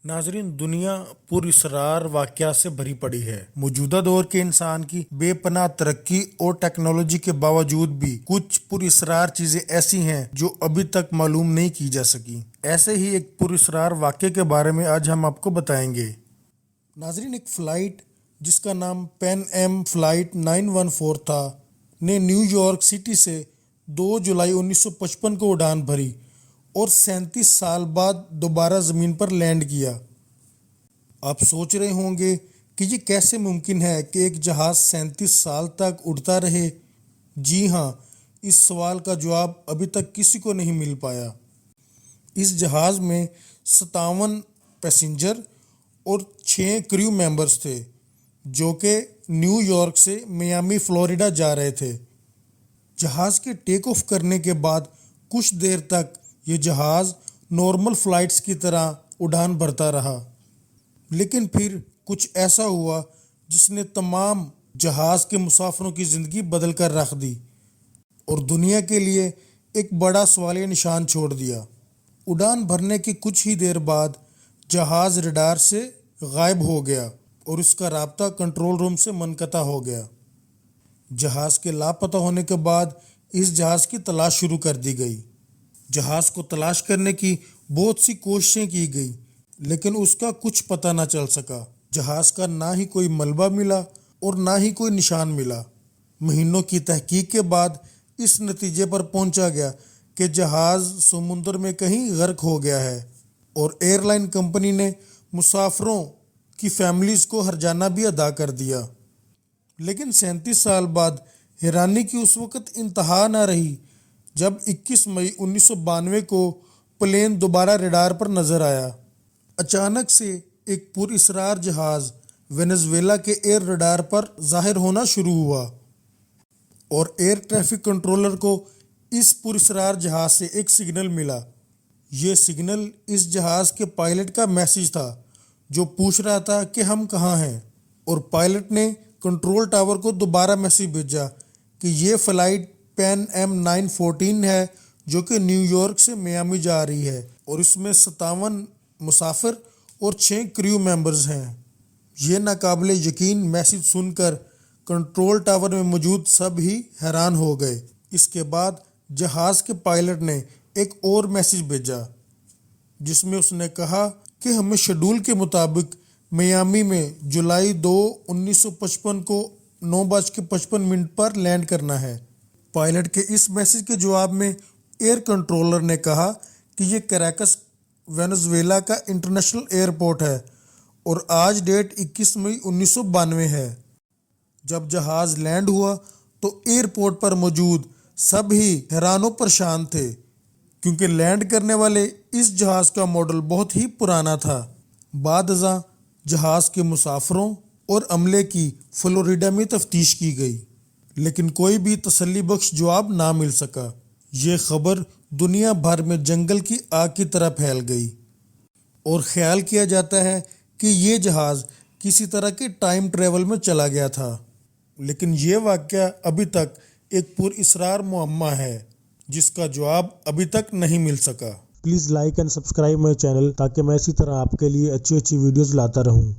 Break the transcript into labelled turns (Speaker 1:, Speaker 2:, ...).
Speaker 1: नाजरीन, दुनिया पुरअसरार वाक़यात से भरी पड़ी है। मौजूदा दौर के इंसान की बेपनाह तरक्की और टेक्नोलॉजी के बावजूद भी कुछ पुरअसरार चीजें ऐसी हैं जो अभी तक मालूम नहीं की जा सकी। ऐसे ही एक पुरअसरार वाक़ये के बारे में आज हम आपको बताएंगे। नाजरीन, एक फ़्लाइट जिसका नाम पैन एम फ़्लाइट 914 था ने न्यूयॉर्क सिटी से 2 जुलाई 1955 को उड़ान भरी और 37 साल बाद दोबारा ज़मीन पर लैंड किया। आप सोच रहे होंगे कि ये कैसे मुमकिन है कि एक जहाज़ 37 साल तक उड़ता रहे। जी हाँ, इस सवाल का जवाब अभी तक किसी को नहीं मिल पाया। इस जहाज़ में 57 पैसेंजर और 6 क्रू मेंबर्स थे जो कि न्यूयॉर्क से मियामी फ्लोरिडा जा रहे थे। जहाज़ के टेक ऑफ करने के बाद कुछ देर तक ये जहाज़ नॉर्मल फ़्लाइट्स की तरह उड़ान भरता रहा, लेकिन फिर कुछ ऐसा हुआ जिसने तमाम जहाज़ के मुसाफिरों की ज़िंदगी बदल कर रख दी और दुनिया के लिए एक बड़ा सवालिया निशान छोड़ दिया। उड़ान भरने की कुछ ही देर बाद जहाज़ रडार से गायब हो गया और उसका राब्ता कंट्रोल रूम से मुनक़ता हो गया। जहाज़ के लापता होने के बाद इस जहाज़ की तलाश शुरू कर दी गई। जहाज़ को तलाश करने की बहुत सी कोशिशें की गई, लेकिन उसका कुछ पता न चल सका। जहाज़ का ना ही कोई मलबा मिला और ना ही कोई निशान मिला। महीनों की तहकीक के बाद इस नतीजे पर पहुंचा गया कि जहाज़ समुद्र में कहीं गर्क हो गया है और एयरलाइन कंपनी ने मुसाफिरों की फैमिलीज़ को हर्जाना भी अदा कर दिया। लेकिन 37 साल बाद हैरानी की उस वक़्त इंतहा न रही जब 21 मई 1992 को प्लेन दोबारा रडार पर नजर आया। अचानक से एक पुरअसरार जहाज़ वेनेजुएला के एयर रडार पर जाहिर होना शुरू हुआ और एयर ट्रैफिक कंट्रोलर को इस पुरअसरार जहाज़ से एक सिग्नल मिला। ये सिग्नल इस जहाज़ के पायलट का मैसेज था जो पूछ रहा था कि हम कहाँ हैं, और पायलट ने कंट्रोल टावर को दोबारा मैसेज भेजा कि ये फ़्लाइट पैन एम 914 है जो कि न्यूयॉर्क से मियामी जा रही है और इसमें 57 मुसाफिर और 6 क्रू मेंबर्स हैं। ये नाकाबिले यकीन मैसेज सुनकर कंट्रोल टावर में मौजूद सब ही हैरान हो गए। इसके बाद जहाज़ के पायलट ने एक और मैसेज भेजा जिसमें उसने कहा कि हमें शेड्यूल के मुताबिक मियामी में जुलाई 2, 1955 को 9:55 पर लैंड करना है। पायलट के इस मैसेज के जवाब में एयर कंट्रोलर ने कहा कि ये कैराकस वेनेजुएला का इंटरनेशनल एयरपोर्ट है और आज डेट 21 मई 1992 है। जब जहाज़ लैंड हुआ तो एयरपोर्ट पर मौजूद सभी हैरानो परेशान थे क्योंकि लैंड करने वाले इस जहाज़ का मॉडल बहुत ही पुराना था। बादअज़ां जहाज़ के मुसाफिरों और अमले की फ्लोरिडा में तफ्तीश की गई, लेकिन कोई भी तसल्ली बख्श जवाब ना मिल सका। ये खबर दुनिया भर में जंगल की आग की तरह फैल गई और ख्याल किया जाता है कि ये जहाज़ किसी तरह के टाइम ट्रेवल में चला गया था, लेकिन ये वाक़या अभी तक एक पुरअसरार मुअम्मा है जिसका जवाब अभी तक नहीं मिल सका।
Speaker 2: Please like and subscribe my channel ताकि मैं इसी तरह आपके लिए अच्छी वीडियोज़ लाता रहूँ।